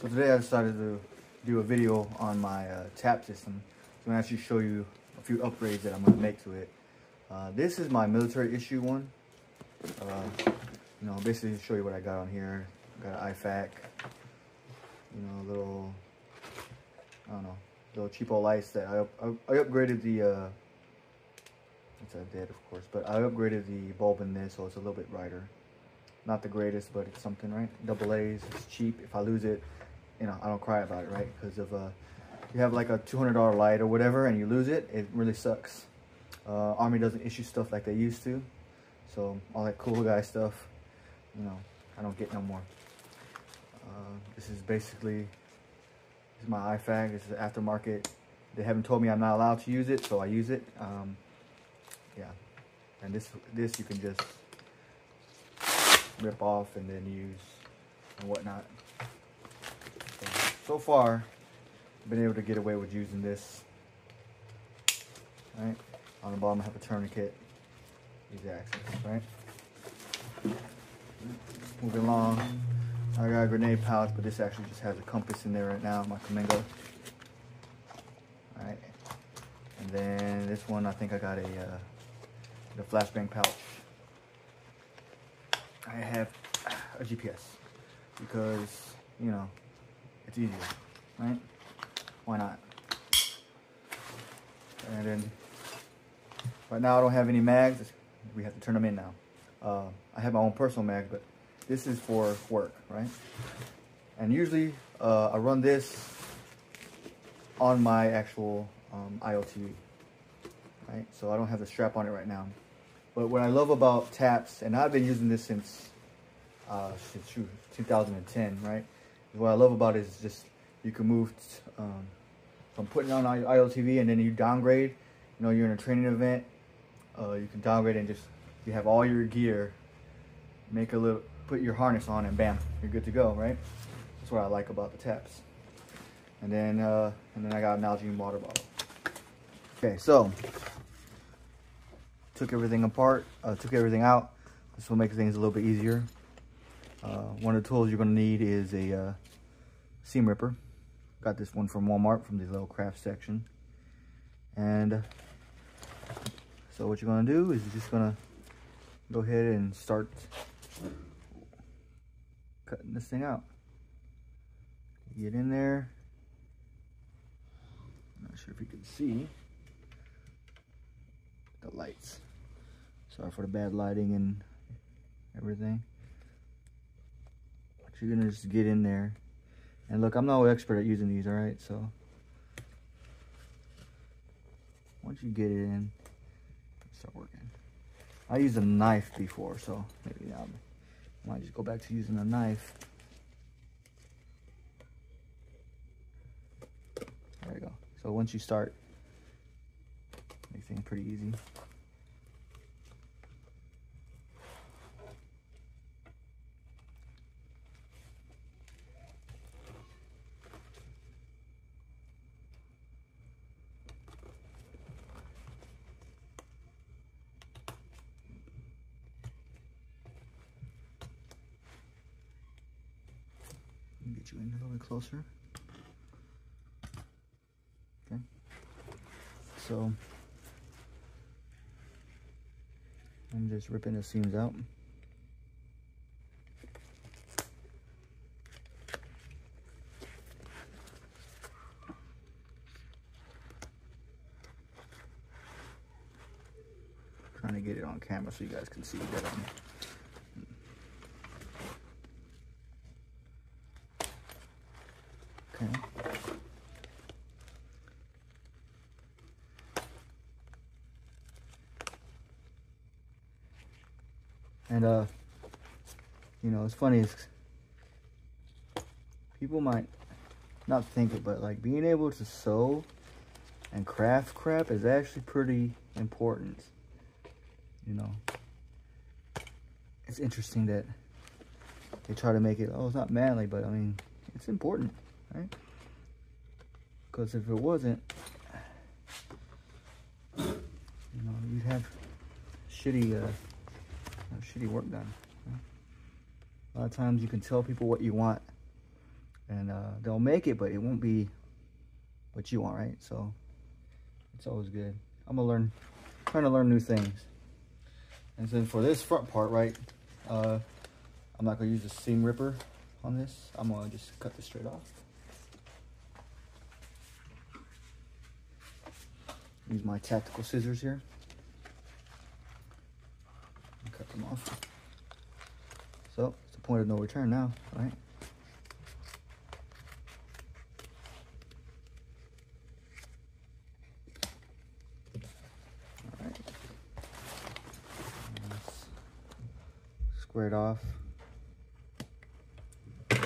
So today I decided to do a video on my tap system. So I'm going to actually show you a few upgrades that I'm going to make to it. This is my military issue one. Basically show you what I got on here. Got an IFAC, little cheapo lights that I upgraded the, it's dead of course, but I upgraded the bulb in this so it's a little bit brighter. Not the greatest, but it's something, right? Double A's, it's cheap. If I lose it, I don't cry about it, right? Because if you have like a $200 light or whatever and you lose it, it really sucks. Army doesn't issue stuff like they used to. So all that cool guy stuff, I don't get no more. This is my IFAC. This is aftermarket. They haven't told me I'm not allowed to use it, so I use it. Yeah, and this you can just rip off and then use and whatnot. So far, I've been able to get away with using this. Right on the bottom, I have a tourniquet. Easy access, right? Moving along, I got a grenade pouch, but this actually just has a compass in there right now. My Comingo. All right, and then this one, I think I got the flashbang pouch. I have a GPS because it's easier, right? Why not? And then right now I don't have any mags. We have to turn them in now. I have my own personal mag, but this is for work, right? And usually I run this on my actual IoT, right? So I don't have the strap on it right now. But what I love about taps, and I've been using this since 2010, right? What I love about it is just you can move from putting on IoTV and then you downgrade. You're in a training event, you can downgrade and just you have all your gear. Put your harness on and bam, you're good to go, right? That's what I like about the taps. And then I got an Nalgene water bottle. Okay, so took everything apart, took everything out. This will make things a little bit easier. One of the tools you're going to need is a seam ripper. Got this one from Walmart from the little craft section. And so what you're going to do is you're just going to go ahead and start cutting this thing out. Get in there. Not sure if you can see the lights. Sorry for the bad lighting and everything. But you're gonna just get in there. And look, I'm no expert at using these, alright? So once you get it in, start working. I used a knife before, so maybe I might just go back to using a knife. There we go. So once you start, makes things pretty easy. Get you in a little bit closer. Okay. So I'm just ripping the seams out. Trying to get it on camera so you guys can see that on. Okay. And it's funny, people might not think it, but like being able to sew and craft crap is actually pretty important. It's interesting that they try to make it, oh, it's not manly, but I mean, it's important, right? Because if it wasn't, you'd have shitty work done. A lot of times you can tell people what you want and they'll make it, but it won't be what you want, right? So it's always good. I'm trying to learn new things. And then for this front part, right, I'm not gonna use a seam ripper on this. I'm gonna just cut this straight off. Use my tactical scissors here. Cut them off. So it's the point of no return now, right? All right. Let's square it off. All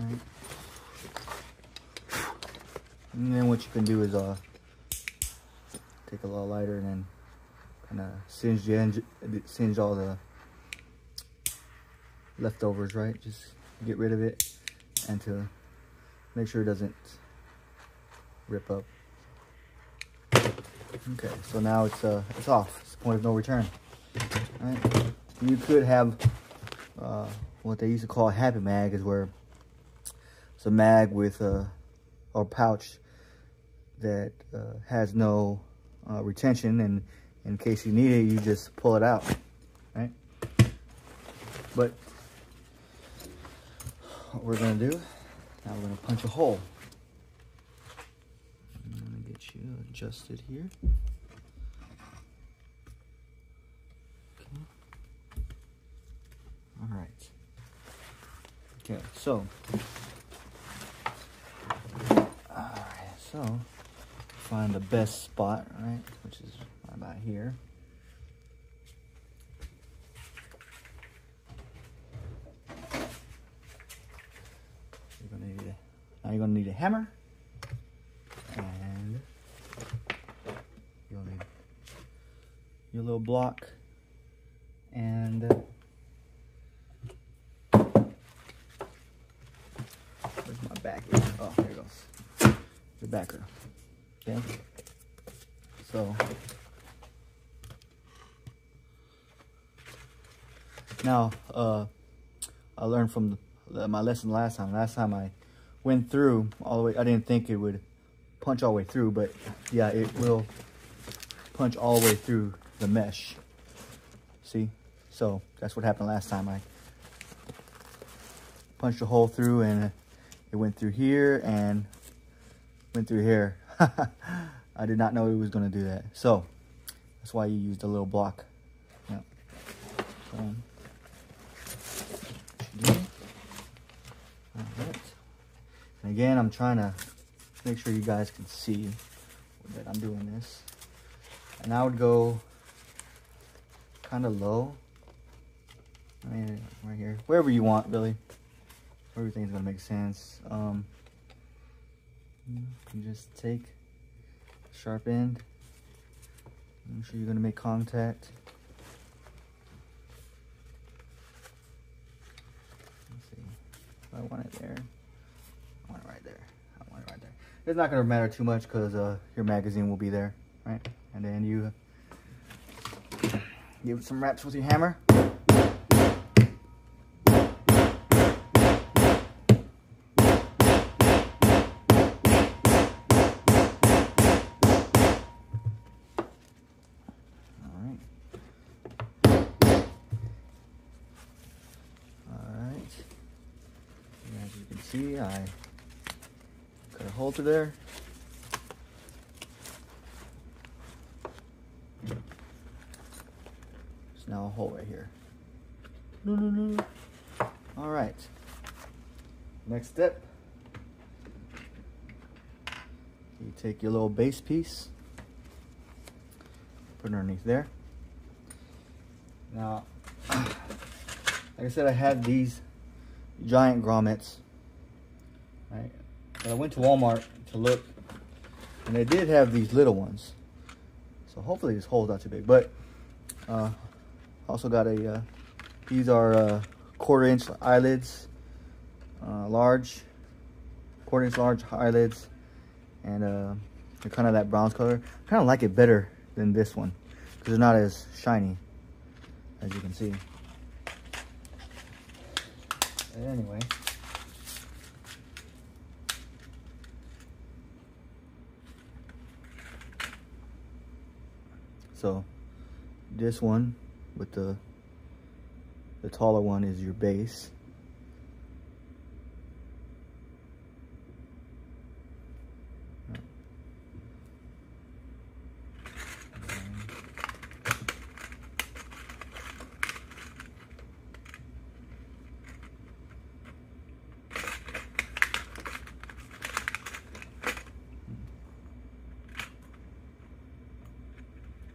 right. And then what you can do is take a little lighter and then kind of singe all the leftovers, right? Just get rid of it, and to make sure it doesn't rip up. Okay, so now it's off. It's the point of no return. All right. You could have what they used to call a happy mag, is where it's a mag with or pouch that has no retention, and in case you need it, you just pull it out, right? But what we're gonna do, now we're gonna punch a hole. I'm gonna get you adjusted here. Okay. All right. Okay, so find the best spot, right, which is about here. Now you're gonna need a hammer, and you'll need your little block, and where's my backer? Oh, here it goes. The backer. Okay. So now I learned from my lesson last time. Last time I went through all the way. I didn't think it would punch all the way through, but yeah, it will punch all the way through the mesh. See? So that's what happened last time. I punched a hole through, and it went through here and went through here. I did not know it was going to do that. So that's why you used a little block. Yeah. So, all right. And again, I'm trying to make sure you guys can see that I'm doing this. And I would go kind of low. Right here. Wherever you want, really. Everything's going to make sense. You just take a sharp end. Make sure you're going to make contact. Let's see. I want it there. I want it right there. I want it right there. It's not going to matter too much because your magazine will be there, right? And then you give it some raps with your hammer. See, I cut a hole through there. There's now a hole right here. All right. Next step. You take your little base piece, put it underneath there. Now, like I said, I had these giant grommets. Right. But I went to Walmart to look, and they did have these little ones. So hopefully this hole's not too big. But also got a these are 1/4-inch eyelids, large, 1/4-inch large eyelids, and they're kind of that bronze color. I kind of like it better than this one because they're not as shiny, as you can see. Anyway. So this one with the taller one is your base.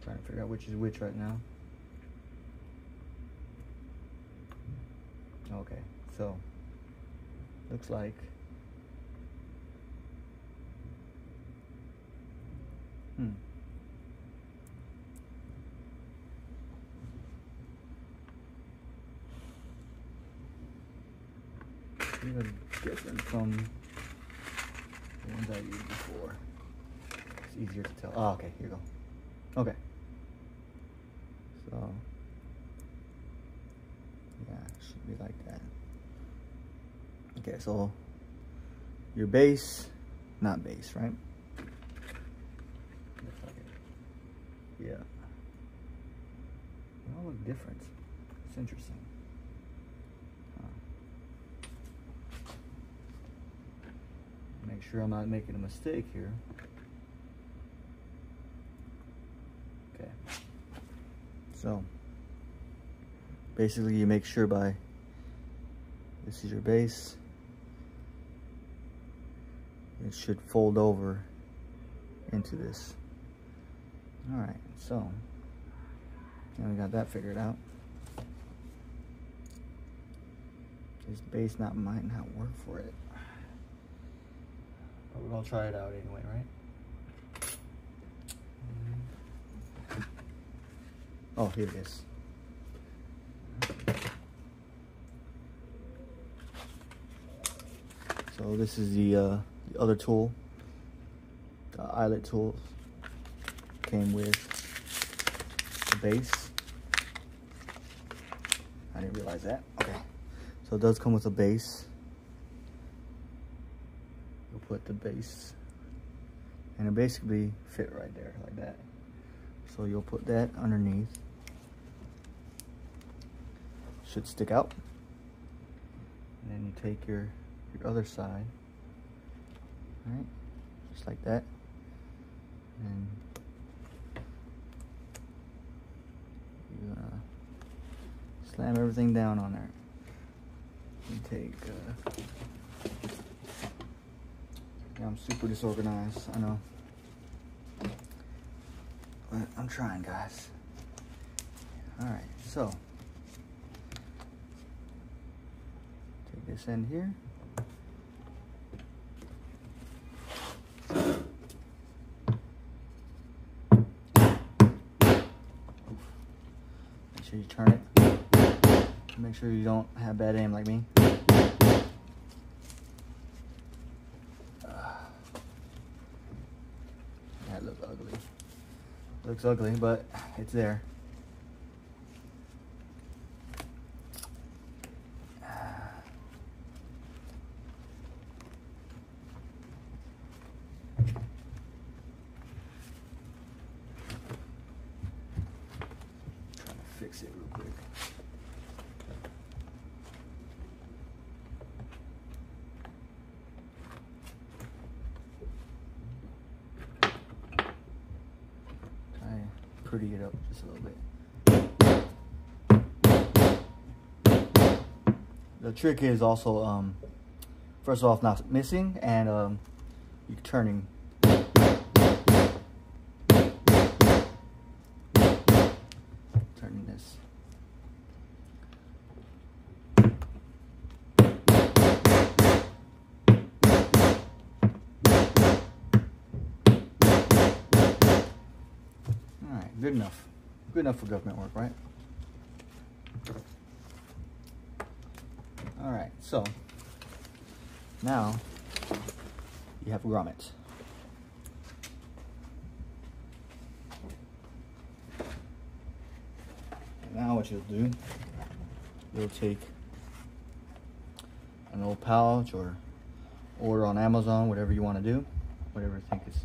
Trying to figure out which is which right now. Okay, so looks like even different from the ones I used before. It's easier to tell. Oh, okay, here you go. Okay. So yeah, it should be like that. Okay, so your base, not base, right? Looks like it. Yeah. They all look different. It's interesting. Make sure I'm not making a mistake here. Okay. So basically you make sure by, this is your base, it should fold over into this. All right, so now we got that figured out. This base might not work for it. But we're gonna try it out anyway, right? Oh, here it is. So this is the other tool. The eyelet tool came with the base. I didn't realize that. Okay, so it does come with a base. You'll put the base, and it basically fit right there like that. So you'll put that underneath. Should stick out. And then you take your other side, right? Just like that. And you're gonna slam everything down on there. You take yeah, I'm super disorganized, I know. But I'm trying, guys. Alright, so take this end here. Make sure you turn it. Make sure you don't have bad aim like me. That looks ugly. Looks ugly, but it's there. Trying to fix it real quick. Pretty it up just a little bit. The trick is also, first off, not missing, and you're turning. Turning this. Good enough. Good enough for government work, right? All right, so now you have grommets. Now what you'll do, you'll take an old pouch or order on Amazon, whatever you want to do, whatever you think is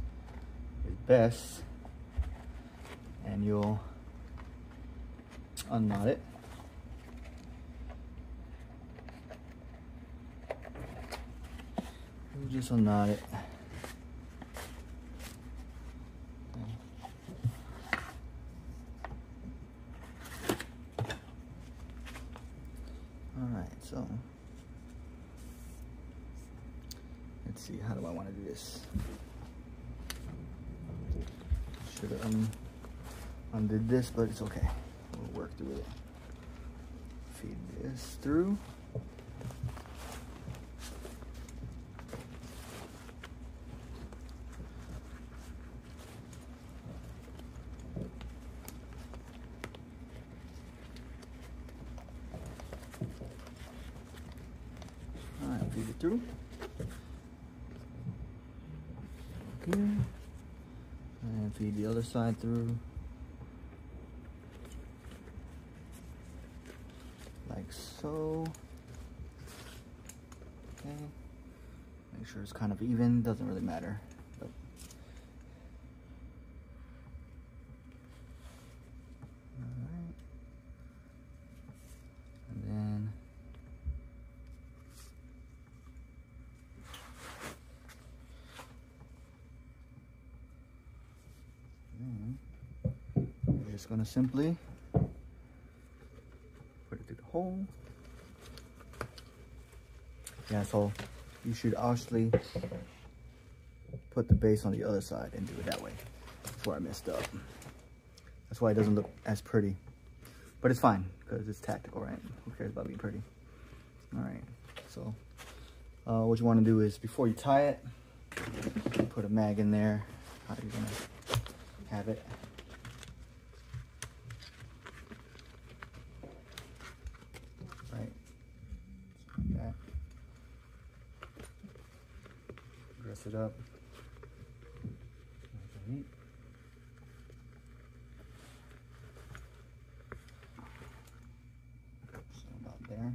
best. And you'll unknot it. You'll just unknot it. Alright, so let's see, how do I want to do this? Should have undid this, but it's okay. We'll work through it. Feed this through. Alright, feed it through. Okay. And feed the other side through. Like so. Okay. Make sure it's kind of even, doesn't really matter. But alright. And then we're just gonna simply put it through the hole. Yeah, so you should actually put the base on the other side and do it that way. That's where I messed up. That's why it doesn't look as pretty. But it's fine, because it's tactical, right? Who cares about being pretty? Alright, so what you want to do is, before you tie it, put a mag in there. How you're going to have it. Right, like that. Dress it up. Okay. So about there.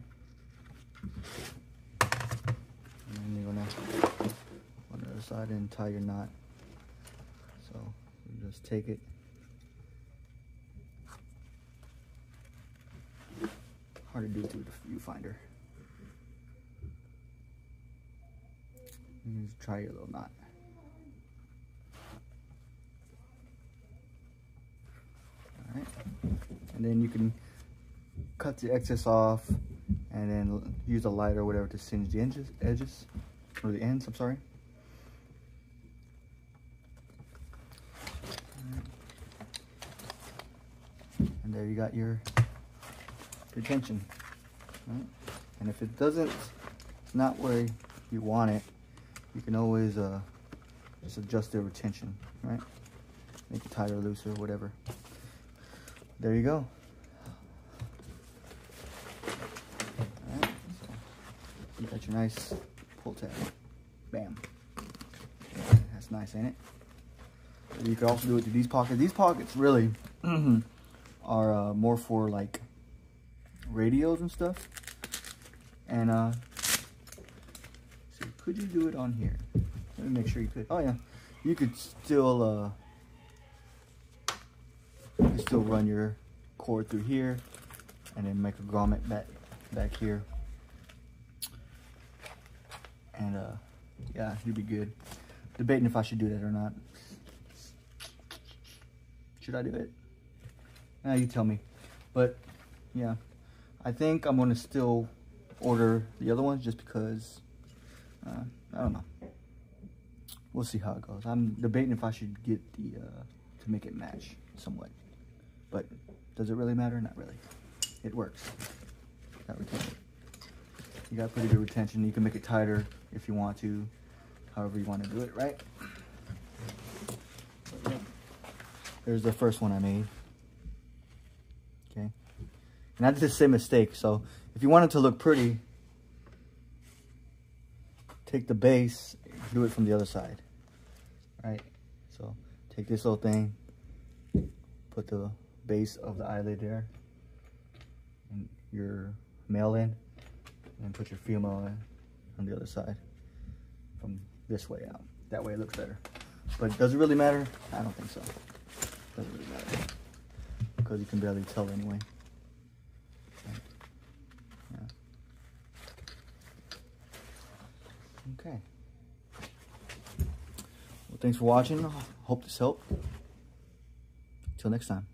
And then you're gonna on the other side and tie your knot. So you just take it. Hard to do through the viewfinder. You just try your little knot. Alright. And then you can cut the excess off and then use a lighter or whatever to singe the edges, or the ends, I'm sorry. And there you got your retention. Right? And if it doesn't, it's not where you want it, you can always just adjust the retention, right? Make it tighter, looser, whatever. There you go. All right, so you got your nice pull tab. Bam. That's nice, ain't it? You could also do it to these pockets. These pockets really are more for like radios and stuff. And so could you do it on here? Let me make sure you could. Oh yeah, you could still run your cord through here, and then make a grommet back here. And yeah, you'd be good. Debating if I should do that or not. Should I do it? You tell me. But yeah, I think I'm gonna still order the other ones just because I don't know. We'll see how it goes. I'm debating if I should get the to make it match somewhat. But does it really matter? Not really. It works. Got retention. You got pretty good retention. You can make it tighter if you want to, however you want to do it, right? But, yeah. There's the first one I made. Okay. And I did the same mistake. So if you want it to look pretty, take the base, do it from the other side, right? So take this little thing, put the base of the eyelid there, and your male in, and put your female in, on the other side from this way out. That way it looks better. But does it really matter? I don't think so. Doesn't really matter because you can barely tell anyway. Yeah. Okay. Well, thanks for watching. Hope this helped. Till next time.